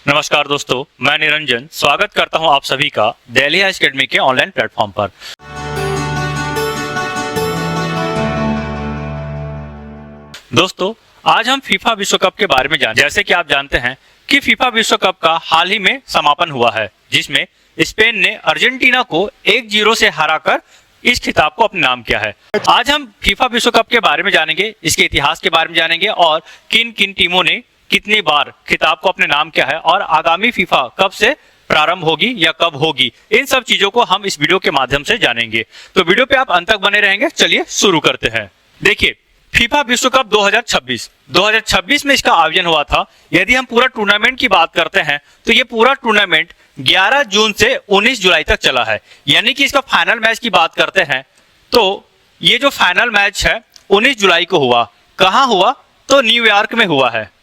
नमस्कार दोस्तों, मैं निरंजन स्वागत करता हूं आप सभी का दिल्ली हाई एकेडमी के ऑनलाइन प्लेटफॉर्म पर। दोस्तों, आज हम फीफा विश्व कप के बारे में जानेंगे। जैसे कि आप जानते हैं कि फीफा विश्व कप का हाल ही में समापन हुआ है, जिसमें स्पेन ने अर्जेंटीना को 1-0 से हराकर इस खिताब को अपने नाम किया है। आज हम फीफा विश्व कप के बारे में जानेंगे, इसके इतिहास के बारे में जानेंगे और किन किन टीमों ने कितनी बार खिताब को अपने नाम किया है और आगामी फीफा कब से प्रारंभ होगी या कब होगी, इन सब चीजों को हम इस वीडियो के माध्यम से जानेंगे। तो वीडियो पे आप अंत तक बने रहेंगे। चलिए शुरू करते हैं। देखिए, फीफा विश्व कप 2026 में इसका आयोजन हुआ था। यदि हम पूरा टूर्नामेंट की बात करते हैं तो ये पूरा टूर्नामेंट 11 जून से 19 जुलाई तक चला है। यानी कि इसका फाइनल मैच की बात करते हैं तो ये जो फाइनल मैच है 19 जुलाई को हुआ। कहां हुआ? तो न्यूयॉर्क में हुआ है।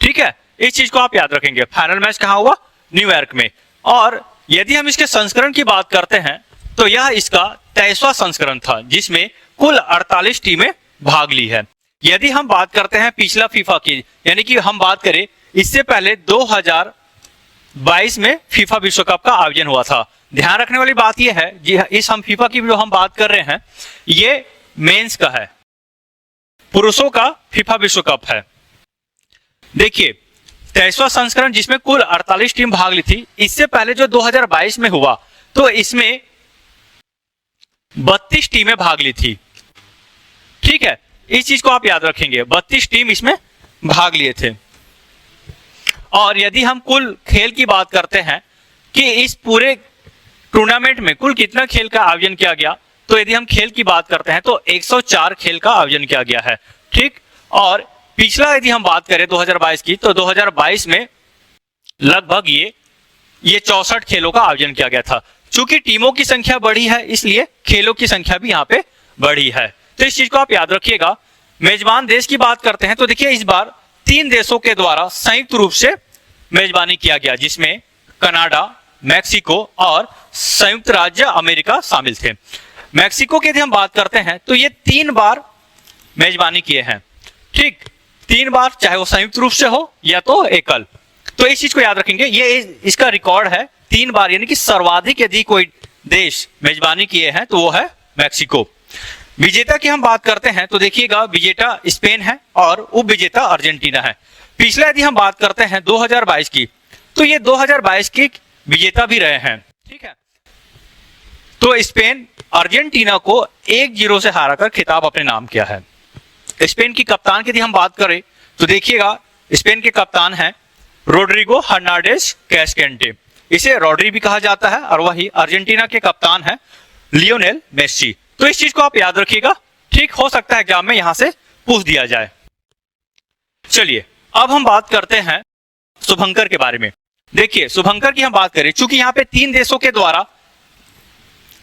ठीक है, इस चीज को आप याद रखेंगे। फाइनल मैच कहां हुआ? न्यूयॉर्क में। और यदि हम इसके संस्करण की बात करते हैं तो यह इसका 23वां संस्करण था, जिसमें कुल 48 टीमें भाग ली है। यदि हम बात करते हैं पिछला फीफा की, यानी कि हम बात करें इससे पहले 2022 में फीफा विश्व कप का आयोजन हुआ था। ध्यान रखने वाली बात यह है, जी इस हम फीफा की जो हम बात कर रहे हैं ये मेंस का है, पुरुषों का फीफा विश्व कप है। देखिए, 23वां संस्करण जिसमें कुल 48 टीम भाग ली थी। इससे पहले जो 2022 में हुआ तो इसमें 32 टीमें भाग ली थी। ठीक है, इस चीज को आप याद रखेंगे, 32 टीम इसमें भाग लिए थे। और यदि हम कुल खेल की बात करते हैं कि इस पूरे टूर्नामेंट में कुल कितना खेल का आयोजन किया गया, तो यदि हम खेल की बात करते हैं तो 104 खेल का आयोजन किया गया है। ठीक, और पिछला यदि हम बात करें 2022 की, तो 2022 में लगभग ये 64 खेलों का आयोजन किया गया था। चूंकि टीमों की संख्या बढ़ी है इसलिए खेलों की संख्या भी यहाँ पे बढ़ी है। तो इस चीज को आप याद रखिएगा। मेजबान देश की बात करते हैं तो देखिए, इस बार 3 देशों के द्वारा संयुक्त रूप से मेजबानी किया गया, जिसमें कनाडा, मैक्सिको और संयुक्त राज्य अमेरिका शामिल थे। मैक्सिको की यदि हम बात करते हैं तो ये 3 बार मेजबानी किए हैं। ठीक, 3 बार, चाहे वो संयुक्त रूप से हो या तो एकल। तो इस चीज को याद रखेंगे, ये इसका रिकॉर्ड है 3 बार, यानी कि सर्वाधिक यदि कोई देश मेजबानी किए हैं तो वो है मैक्सिको। विजेता की हम बात करते हैं तो देखिएगा, विजेता स्पेन है और उप विजेता अर्जेंटीना है। पिछला यदि हम बात करते हैं 2022 की, तो ये 2022 के विजेता भी रहे हैं। ठीक है, तो स्पेन अर्जेंटीना को 1-0 से हराकर खिताब अपने नाम किया है। स्पेन की कप्तान की यदि हम बात करें तो देखिएगा, स्पेन के कप्तान हैं रोड्रिगो हर्नांडेज कैस्केंटे। इसे रॉड्री भी कहा जाता है। और वही अर्जेंटीना के कप्तान हैं लियोनेल मेस्सी। तो इस चीज को आप याद रखिएगा। ठीक, हो सकता है एग्जाम में यहां से पूछ दिया जाए। चलिए, अब हम बात करते हैं शुभंकर के बारे में। देखिए, शुभंकर की हम बात करें, चूंकि यहाँ पे 3 देशों के द्वारा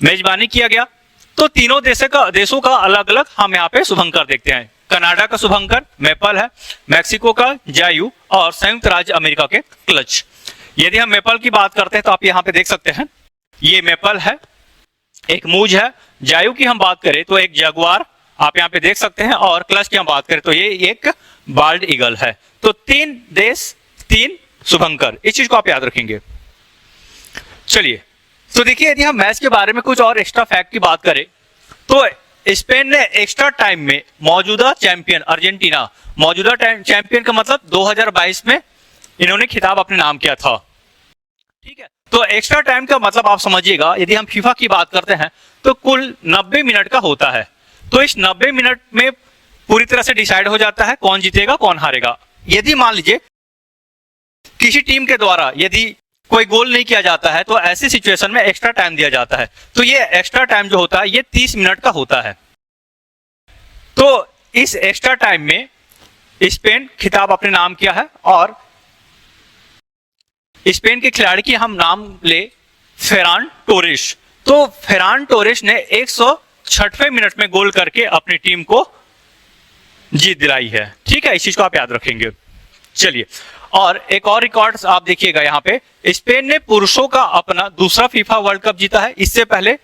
मेजबानी किया गया तो तीनों देशों का अलग अलग हम यहाँ पे शुभंकर देखते हैं। कनाडा का शुभंकर मेपल है, मैक्सिको का जायू और संयुक्त राज्य अमेरिका के क्लच। यदि हम मेपल की बात करते हैं तो आप यहाँ पे देख सकते हैं, ये मेपल है, एक मूज है। जायू की हम बात करें तो एक जगुआर आप यहाँ पे देख सकते हैं, और क्लच की हम बात करें तो ये एक बाल्ड ईगल है। तो 3 देश 3 शुभंकर, इस चीज को आप याद रखेंगे। चलिए, तो देखिए, यदि हम मैच के बारे में कुछ और एक्स्ट्रा फैक्ट की बात करें तो स्पेन ने एक्स्ट्रा टाइम में मौजूदा चैंपियन अर्जेंटीना, मौजूदा चैंपियन का मतलब 2022 में इन्होंने खिताब अपने नाम किया था। ठीक है, तो एक्स्ट्रा टाइम का मतलब आप समझिएगा, यदि हम फीफा की बात करते हैं तो कुल 90 मिनट का होता है। तो इस 90 मिनट में पूरी तरह से डिसाइड हो जाता है कौन जीतेगा कौन हारेगा। यदि मान लीजिए किसी टीम के द्वारा यदि कोई गोल नहीं किया जाता है तो ऐसी सिचुएशन में एक्स्ट्रा टाइम दिया जाता है। तो ये एक्स्ट्रा टाइम जो होता है ये 30 मिनट का होता है। तो इस एक्स्ट्रा टाइम में स्पेन खिताब अपने नाम किया है। और स्पेन के खिलाड़ी की हम नाम ले, फेरान टोरेस। तो फेरान टोरेस ने 106वें मिनट में गोल करके अपनी टीम को जीत दिलाई है। ठीक है, इस चीज को आप याद रखेंगे। चलिए, और एक और रिकॉर्ड आप देखिएगा, यहाँ पे स्पेन ने पुरुषों का अपना दूसरा फीफा वर्ल्ड कप जीता है। इससे पहले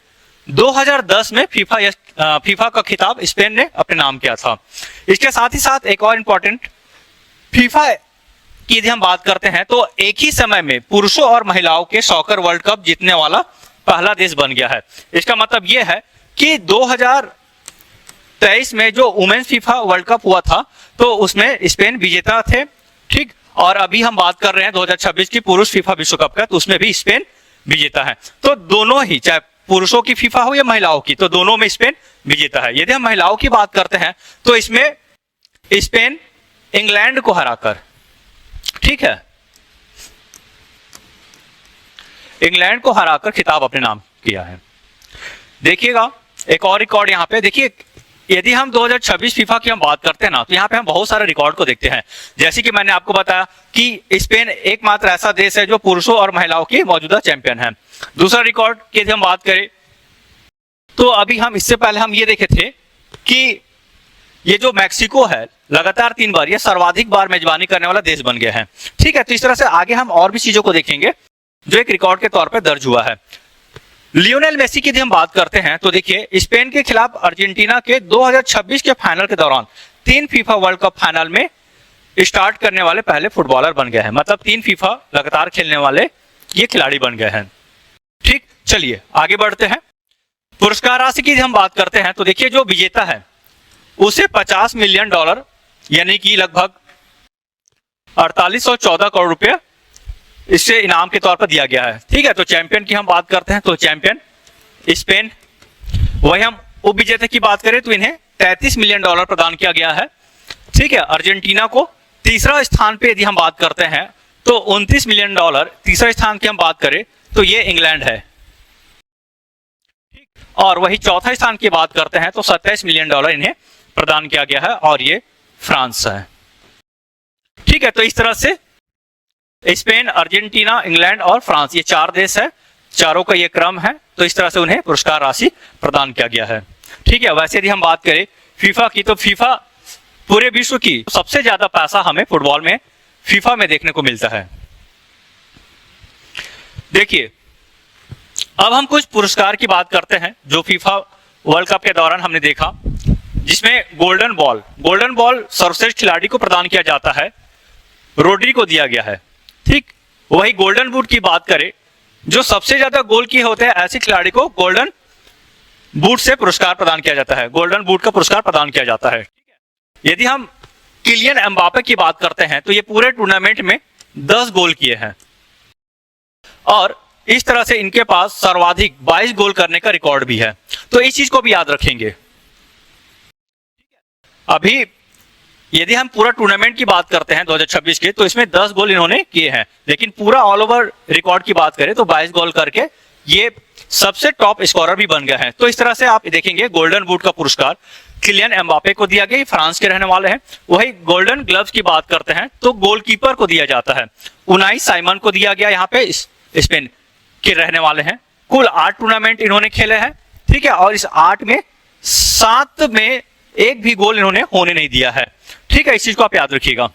2010 में फीफा का खिताब स्पेन ने अपने नाम किया था। इसके साथ ही साथ एक और इंपॉर्टेंट, फीफा की यदि हम बात करते हैं तो एक ही समय में पुरुषों और महिलाओं के सॉकर वर्ल्ड कप जीतने वाला पहला देश बन गया है। इसका मतलब यह है कि 2023 में जो वुमेन्स फीफा वर्ल्ड कप हुआ था तो उसमें स्पेन विजेता थे, ठीक। और अभी हम बात कर रहे हैं 2026 की पुरुष फीफा विश्व कप का, तो उसमें भी स्पेन विजेता है। तो दोनों ही, चाहे पुरुषों की फीफा हो या महिलाओं की, तो दोनों में स्पेन विजेता है। यदि हम महिलाओं की बात करते हैं तो इसमें स्पेन इंग्लैंड को हराकर, ठीक है, इंग्लैंड को हराकर खिताब अपने नाम किया है। देखिएगा एक और रिकॉर्ड यहां पे देखिए, यदि हम 2026 फीफा की हम बात करते हैं ना, तो यहाँ पे हम बहुत सारे रिकॉर्ड को देखते हैं। जैसे कि मैंने आपको बताया कि स्पेन एकमात्र ऐसा देश है जो पुरुषों और महिलाओं की मौजूदा चैंपियन है। दूसरा रिकॉर्ड की यदि हम बात करें तो अभी हम इससे पहले हम ये देखे थे कि ये जो मैक्सिको है लगातार 3 बार ये सर्वाधिक बार मेजबानी करने वाला देश बन गया है, ठीक है। तो इस तरह से आगे हम और भी चीजों को देखेंगे जो एक रिकॉर्ड के तौर पर दर्ज हुआ है। लियोनेल मेसी की यदि हम बात करते हैं तो देखिए स्पेन के खिलाफ अर्जेंटीना के 2026 के फाइनल के दौरान 3 फीफा वर्ल्ड कप फाइनल में स्टार्ट करने वाले पहले फुटबॉलर बन गए हैं। मतलब 3 फीफा लगातार खेलने वाले ये खिलाड़ी बन गए हैं, ठीक। चलिए आगे बढ़ते हैं। पुरस्कार राशि की हम बात करते हैं तो देखिए जो विजेता है उसे $50 मिलियन यानी कि लगभग 4814 करोड़ रुपए इससे इनाम के तौर पर दिया गया है, ठीक है। तो चैंपियन की हम बात करते हैं तो चैंपियन स्पेन। वही हम उप विजेता की बात करें तो इन्हें $33 मिलियन प्रदान किया गया है, ठीक है। अर्जेंटीना को तीसरा स्थान पे यदि हम बात करते हैं तो $29 मिलियन, तीसरा स्थान की हम बात करें तो ये इंग्लैंड है, ठीक। और वही चौथा स्थान की बात करते हैं तो $27 मिलियन इन्हें प्रदान किया गया है और ये फ्रांस है, ठीक है। तो इस तरह से स्पेन, अर्जेंटीना, इंग्लैंड और फ्रांस, ये 4 देश है, चारों का ये क्रम है। तो इस तरह से उन्हें पुरस्कार राशि प्रदान किया गया है, ठीक है। वैसे यदि हम बात करें फीफा की तो फीफा पूरे विश्व की सबसे ज्यादा पैसा हमें फुटबॉल में फीफा में देखने को मिलता है। देखिए अब हम कुछ पुरस्कार की बात करते हैं जो फीफा वर्ल्ड कप के दौरान हमने देखा, जिसमें गोल्डन बॉल सर्वश्रेष्ठ खिलाड़ी को प्रदान किया जाता है, रोड्री को दिया गया है, ठीक। वही गोल्डन बूट की बात करें, जो सबसे ज्यादा गोल किए होते हैं ऐसे खिलाड़ी को गोल्डन बूट से पुरस्कार प्रदान किया जाता है, गोल्डन बूट का पुरस्कार प्रदान किया जाता है, ठीक है। यदि हम किलियन एम्बापे की बात करते हैं तो ये पूरे टूर्नामेंट में 10 गोल किए हैं और इस तरह से इनके पास सर्वाधिक 22 गोल करने का रिकॉर्ड भी है। तो इस चीज को भी याद रखेंगे। अभी यदि हम पूरा टूर्नामेंट की बात करते हैं 2026 के तो इसमें 10 गोल इन्होंने किए हैं, लेकिन पूरा ऑल ओवर रिकॉर्ड की बात करें तो 22 गोल करके ये सबसे टॉप स्कोरर भी बन गए हैं। तो इस तरह से आप देखेंगे गोल्डन बूट का पुरस्कार किलियन एम्बापे को दिया गया, फ्रांस के रहने वाले हैं। वही गोल्डन ग्लव्स की बात करते हैं तो गोलकीपर को दिया जाता है, उनाई साइमन को दिया गया, यहाँ पे स्पेन के रहने वाले हैं। कुल 8 टूर्नामेंट इन्होंने खेले हैं, ठीक है। और इस 8 में 7 में एक भी गोल इन्होंने होने नहीं दिया है, ठीक है। इस चीज को आप याद रखिएगा।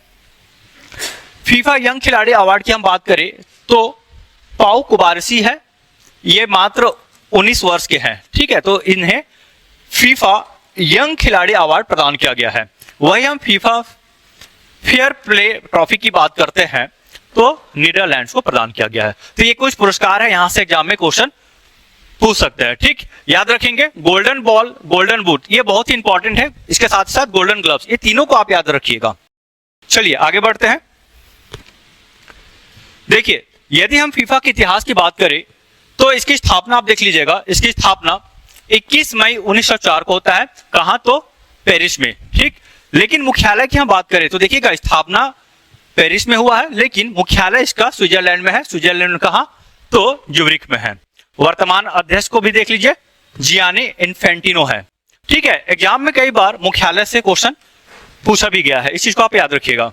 फीफा यंग खिलाड़ी अवार्ड की हम बात करें तो पाउ कुबारसी है, ये मात्र 19 वर्ष के हैं, ठीक है। तो इन्हें फीफा यंग खिलाड़ी अवार्ड प्रदान किया गया है। वही हम फीफा फेयर प्ले ट्रॉफी की बात करते हैं तो नीदरलैंड्स को प्रदान किया गया है। तो ये कुछ पुरस्कार है, यहां से एग्जाम में क्वेश्चन पूछ सकते हैं, ठीक। याद रखेंगे गोल्डन बॉल, गोल्डन बूट, ये बहुत ही इंपॉर्टेंट है। इसके साथ साथ गोल्डन ग्लव्स, ये तीनों को आप याद रखिएगा। चलिए आगे बढ़ते हैं। देखिए यदि हम फीफा के इतिहास की बात करें तो इसकी स्थापना आप देख लीजिएगा, इसकी स्थापना 21 मई 1904 को होता है। कहां? तो पेरिस में, ठीक। लेकिन मुख्यालय की हम बात करें तो देखिएगा स्थापना पेरिस में हुआ है, लेकिन मुख्यालय इसका स्विट्जरलैंड में है। स्विट्जरलैंड में कहां? तो ज्यूरिख में है। वर्तमान अध्यक्ष को भी देख लीजिए, जियानी इन्फेंटिनो है, ठीक है। एग्जाम में कई बार मुख्यालय से क्वेश्चन पूछा भी गया है, इस चीज को आप याद रखिएगा।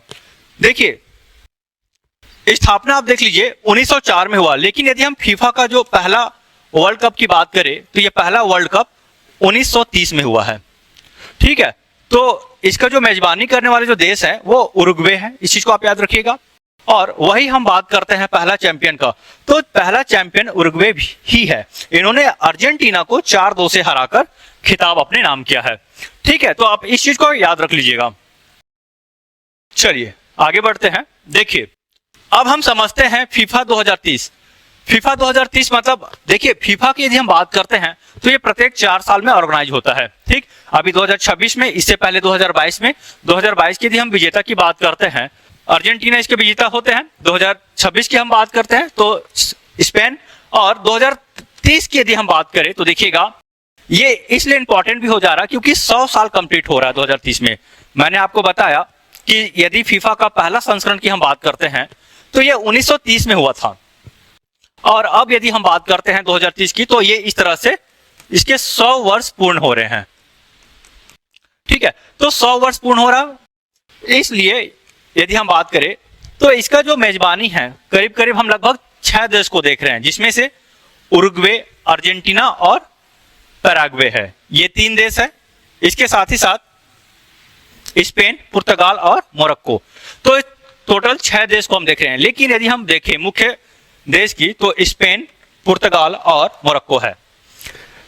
देखिए स्थापना आप देख लीजिए 1904 में हुआ, लेकिन यदि हम फीफा का जो पहला वर्ल्ड कप की बात करें तो ये पहला वर्ल्ड कप 1930 में हुआ है, ठीक है। तो इसका जो मेजबानी करने वाले जो देश है वो उरुग्वे है, इस चीज को आप याद रखिएगा। और वही हम बात करते हैं पहला चैंपियन का, तो पहला चैंपियन उरुग्वे ही है। इन्होंने अर्जेंटीना को 4-2 से हराकर खिताब अपने नाम किया है, ठीक है। तो आप इस चीज को याद रख लीजिएगा। चलिए आगे बढ़ते हैं। देखिए अब हम समझते हैं फीफा 2030। फीफा 2030 मतलब देखिए फीफा की यदि हम बात करते हैं तो ये प्रत्येक 4 साल में ऑर्गेनाइज होता है। ठीक, अभी 2026 में, इससे पहले 2022 में, 2022 की यदि हम विजेता की बात करते हैं अर्जेंटीना इसके विजेता होते हैं। 2026 की हम बात करते हैं तो स्पेन, और 2030 की यदि हम बात करें तो देखिएगा ये इसलिए इंपॉर्टेंट भी हो जा रहा है क्योंकि 100 साल कंप्लीट हो रहा है 2030 में। मैंने आपको बताया कि यदि फीफा का पहला संस्करण की हम बात करते हैं तो ये 1930 में हुआ था, और अब यदि हम बात करते हैं 2030 की तो ये इस तरह से इसके 100 वर्ष पूर्ण हो रहे हैं। ठीक है, तो 100 वर्ष पूर्ण हो रहा, इसलिए यदि हम बात करें तो इसका जो मेजबानी है करीब करीब हम लगभग 6 देश को देख रहे हैं, जिसमें से उरुग्वे, अर्जेंटीना और पैराग्वे है। ये 3 देश है। इसके साथ ही साथ स्पेन, पुर्तगाल और मोरक्को, तो टोटल 6 देश को हम देख रहे हैं। लेकिन यदि हम देखें मुख्य देश की तो स्पेन, पुर्तगाल और मोरक्को है।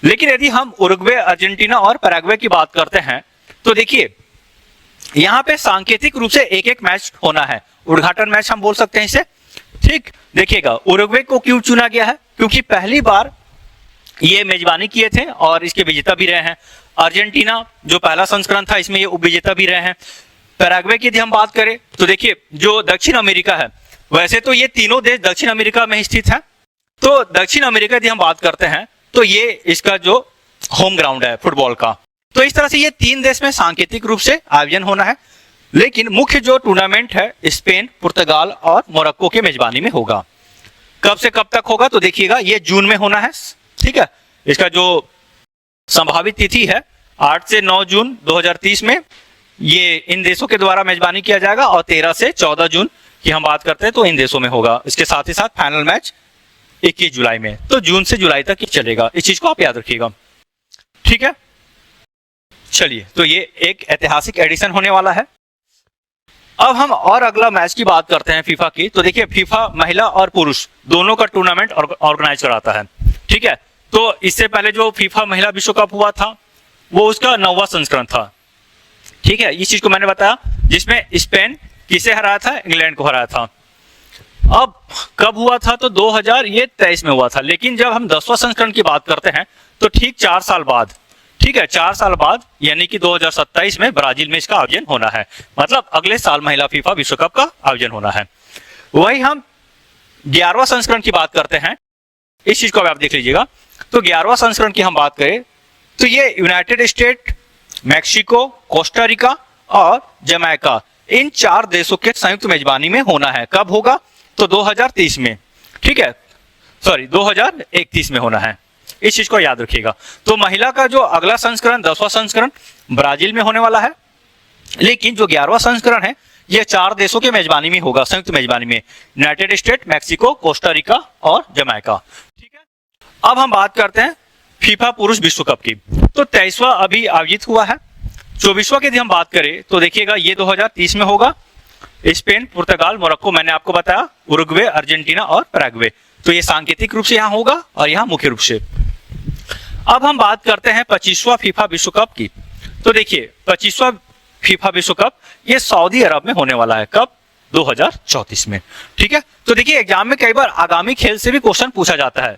लेकिन यदि हम उरुग्वे, अर्जेंटीना और पैराग्वे की बात करते हैं तो देखिए यहां पे सांकेतिक रूप से एक एक मैच होना है, उद्घाटन मैच हम बोल सकते हैं इसे। ठीक, देखिएगा उरुग्वे को क्यों चुना गया है, क्योंकि पहली बार ये मेजबानी किए थे और इसके विजेता भी रहे हैं। अर्जेंटीना जो पहला संस्करण था इसमें ये उपविजेता भी रहे हैं। पैराग्वे की यदि हम बात करें तो देखिए जो दक्षिण अमेरिका है, वैसे तो ये तीनों देश दक्षिण अमेरिका में स्थित है, तो दक्षिण अमेरिका यदि हम बात करते हैं तो ये इसका जो होम ग्राउंड है फुटबॉल का। तो इस तरह से ये 3 देश में सांकेतिक रूप से आयोजन होना है। लेकिन मुख्य जो टूर्नामेंट है स्पेन, पुर्तगाल और मोरक्को के मेजबानी में होगा। कब से कब तक होगा तो देखिएगा ये जून में होना है। ठीक है, इसका जो संभावित तिथि है 8 से 9 जून 2030 में ये इन देशों के द्वारा मेजबानी किया जाएगा, और 13 से 14 जून की हम बात करते हैं तो इन देशों में होगा। इसके साथ ही साथ फाइनल मैच 21 जुलाई में, तो जून से जुलाई तक चलेगा। इस चीज को आप याद रखिएगा। ठीक है, चलिए, तो ये एक ऐतिहासिक एडिशन होने वाला है। अब हम और अगला मैच की बात करते हैं फीफा की। तो देखिए फीफा महिला और पुरुष दोनों का टूर्नामेंट ऑर्गेनाइज कराता है। ठीक है, तो इससे पहले जो फीफा महिला विश्व कप हुआ था वो उसका 9वां संस्करण था। ठीक है, इस चीज को मैंने बताया, जिसमें स्पेन किसे हराया था, इंग्लैंड को हराया था। अब कब हुआ था तो 2023 में हुआ था। लेकिन जब हम 10वां संस्करण की बात करते हैं तो ठीक 4 साल बाद, ठीक है 4 साल बाद यानी कि 2027 में ब्राजील में इसका आयोजन होना है। मतलब अगले साल महिला फीफा विश्व कप का आयोजन होना है। वही हम 11वां संस्करण की बात करते हैं, इस चीज को आप देख लीजिएगा। तो 11वां संस्करण की हम बात करें तो ये United state, Mexico, Costa Rica और जमैका, इन 4 देशों के संयुक्त मेजबानी में होना है। कब होगा तो 2030 में। ठीक है, सॉरी 2031 में होना है। इस चीज को याद रखिएगा। तो महिला का जो अगला संस्करण 10वां संस्करण ब्राजील में होने वाला है, लेकिन जो 11वां संस्करण है यह 4 देशों के मेजबानी में होगा, संयुक्त मेजबानी में, United state, Mexico, Costa Rica और जमैका। ठीक है, अब हम बात करते हैं फीफा पुरुष विश्व कप की। तो 23वां अभी आयोजित हुआ है। 24वां की यदि हम बात करें तो देखिएगा ये 2030 में होगा। स्पेन, पुर्तगाल, मोरक्को मैंने आपको बताया, उरुग्वे, अर्जेंटीना और पैराग्वे, तो ये सांकेतिक रूप से यहाँ होगा और यहाँ मुख्य रूप से। अब हम बात करते हैं 25वां फीफा विश्व कप की। तो देखिए 25वां फीफा विश्व कप ये सऊदी अरब में होने वाला है। कब? 2034 में। ठीक है, तो देखिए एग्जाम में कई बार आगामी खेल से भी क्वेश्चन पूछा जाता है।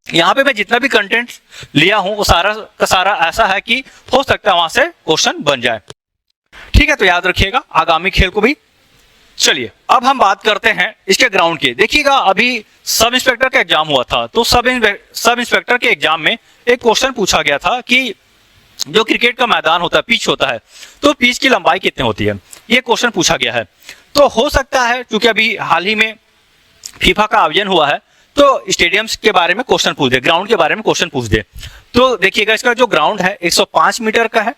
यहाँ पे मैं जितना भी कंटेंट लिया हूं वो सारा का सारा ऐसा है कि हो सकता है वहां से क्वेश्चन बन जाए। ठीक है, तो याद रखिएगा आगामी खेल को भी। चलिए अब हम बात करते हैं इसके ग्राउंड की। देखिएगा अभी सब इंस्पेक्टर का एग्जाम हुआ था, तो सब इंस्पेक्टर के एग्जाम में एक क्वेश्चन पूछा गया था कि जो क्रिकेट का मैदान होता है, पिच होता है, तो पिच की लंबाई कितनी होती है, ये क्वेश्चन पूछा गया है। तो हो सकता है क्योंकि अभी हाल ही में फीफा का आयोजन हुआ है तो स्टेडियम्स के बारे में क्वेश्चन पूछ दे, ग्राउंड के बारे में क्वेश्चन पूछ दे। तो देखिएगा इसका जो ग्राउंड है 105 मीटर का है।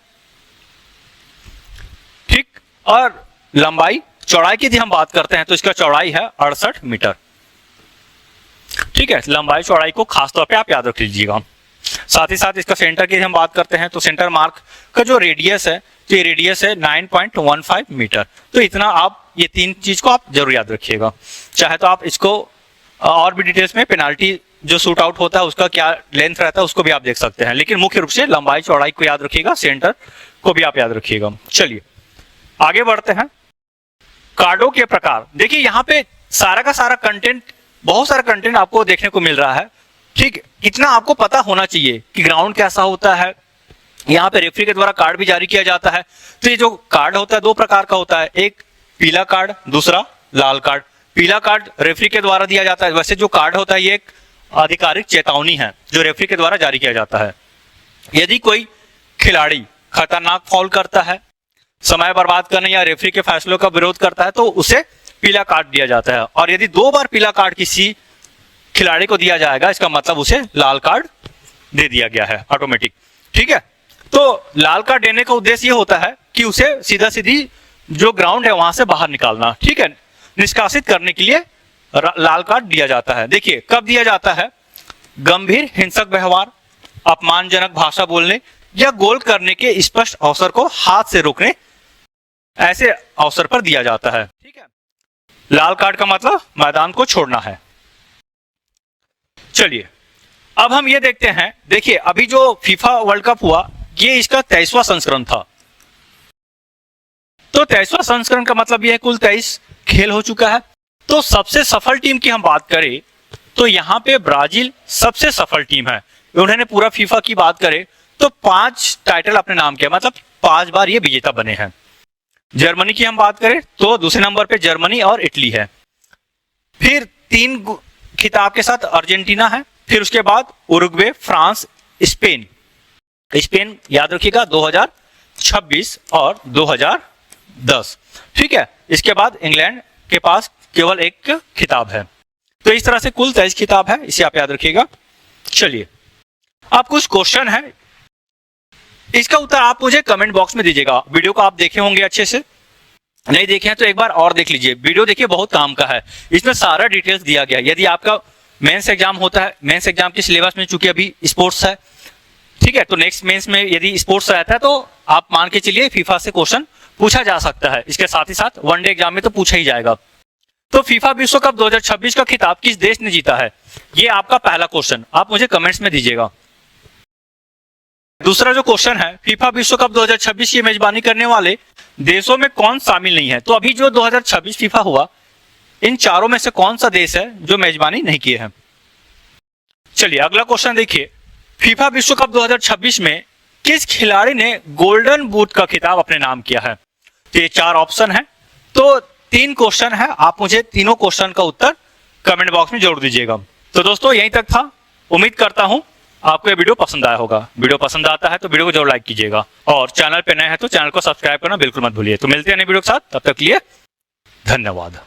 ठीक, और लंबाई चौड़ाई की यदि हम बात करते हैं तो इसका चौड़ाई है 68 मीटर। ठीक है, लंबाई चौड़ाई को खासतौर पे आप याद रख लीजिएगा। साथ ही साथ इसका सेंटर की हम बात करते हैं तो सेंटर मार्क का जो रेडियस है तो ये रेडियस है 9.15 मीटर। तो इतना आप ये 3 चीज को आप जरूर याद रखिएगा। चाहे तो आप इसको और भी डिटेल्स में पेनाल्टी जो शूट आउट होता है उसका क्या लेंथ रहता है उसको भी आप देख सकते हैं, लेकिन मुख्य रूप से लंबाई चौड़ाई को याद रखिएगा, सेंटर को भी आप याद रखिएगा। चलिए आगे बढ़ते हैं। कार्डों के प्रकार, देखिए यहाँ पे सारा का सारा कंटेंट, बहुत सारा कंटेंट आपको देखने को मिल रहा है। ठीक, इतना आपको पता होना चाहिए कि ग्राउंड कैसा होता है। यहाँ पे रेफरी के द्वारा कार्ड भी जारी किया जाता है। तो ये जो कार्ड होता है दो प्रकार का होता है, एक पीला कार्ड, दूसरा लाल कार्ड। पीला कार्ड रेफरी के द्वारा दिया जाता है। वैसे जो कार्ड होता है ये एक आधिकारिक चेतावनी है जो रेफरी के द्वारा जारी किया जाता है। यदि कोई खिलाड़ी खतरनाक फाउल करता है, समय बर्बाद करने या रेफरी के फैसलों का विरोध करता है तो उसे पीला कार्ड दिया जाता है। और यदि 2 बार पीला कार्ड किसी खिलाड़ी को दिया जाएगा, इसका मतलब उसे लाल कार्ड दे दिया गया है ऑटोमेटिक। ठीक है, तो लाल कार्ड देने का उद्देश्य ये होता है कि उसे सीधा सीधी जो ग्राउंड है वहां से बाहर निकालना, ठीक है, निष्कासित करने के लिए लाल कार्ड दिया जाता है। देखिए कब दिया जाता है, गंभीर हिंसक व्यवहार, अपमानजनक भाषा बोलने या गोल करने के स्पष्ट अवसर को हाथ से रोकने, ऐसे अवसर पर दिया जाता है। ठीक है, लाल कार्ड का मतलब मैदान को छोड़ना है। चलिए अब हम ये देखते हैं, देखिए अभी जो फीफा वर्ल्ड कप हुआ ये इसका 23वां संस्करण था। तो 23वां संस्करण का मतलब यह है कुल 23 खेल हो चुका है। तो सबसे सफल टीम की हम बात करें तो यहाँ पे ब्राजील सबसे सफल टीम है। उन्होंने पूरा फीफा की बात करें तो 5 टाइटल अपने नाम किया, मतलब 5 बार ये विजेता बने हैं। जर्मनी की हम बात करें तो दूसरे नंबर पे जर्मनी और इटली है। फिर 3 खिताब के साथ अर्जेंटीना है। फिर उसके बाद उरुग्वे, फ्रांस, स्पेन। स्पेन याद रखिएगा 2026 और 2010। ठीक है, इसके बाद इंग्लैंड के पास केवल 1 खिताब है। तो इस तरह से कुल 23 खिताब है, इसे आप याद रखिएगा। चलिए आप कुछ क्वेश्चन है, इसका उत्तर आप मुझे कमेंट बॉक्स में दीजिएगा। वीडियो को आप देखे होंगे अच्छे से, नहीं देखे हैं तो एक बार और देख लीजिए। वीडियो देखिए बहुत काम का है, इसमें सारा डिटेल्स दिया गया है। यदि आपका मेंस एग्जाम होता है, मेंस एग्जाम के सिलेबस में चूंकि अभी स्पोर्ट्स है, ठीक है, तो नेक्स्ट मेंस में यदि स्पोर्ट्स रहता है तो आप मान के चलिए फीफा से क्वेश्चन पूछा जा सकता है। इसके साथ ही साथ वनडे एग्जाम में तो पूछा ही जाएगा। तो फीफा विश्व कप 2026 का खिताब किस देश ने जीता है, ये आपका पहला क्वेश्चन, आप मुझे कमेंट्स में दीजिएगा। दूसरा जो क्वेश्चन है, फीफा विश्व कप 2026 की मेजबानी करने वाले देशों में कौन शामिल नहीं है। तो अभी जो 2026 फीफा हुआ, इन चारों में से कौन सा देश है जो मेजबानी नहीं किए हैं। चलिए अगला क्वेश्चन देखिए, फीफा विश्व कप 2026 में किस खिलाड़ी ने गोल्डन बूट का खिताब अपने नाम किया है। तो ये 4 ऑप्शन है, तो 3 क्वेश्चन है, आप मुझे तीनों क्वेश्चन का उत्तर कमेंट बॉक्स में जोड़ दीजिएगा। तो दोस्तों यहीं तक था, उम्मीद करता हूं आपको ये वीडियो पसंद आया होगा। वीडियो पसंद आता है तो वीडियो को जरूर लाइक कीजिएगा, और चैनल पे नए हैं तो चैनल को सब्सक्राइब करना बिल्कुल मत भूलिए। तो मिलते हैं नए वीडियो के साथ, तब तक के लिए धन्यवाद।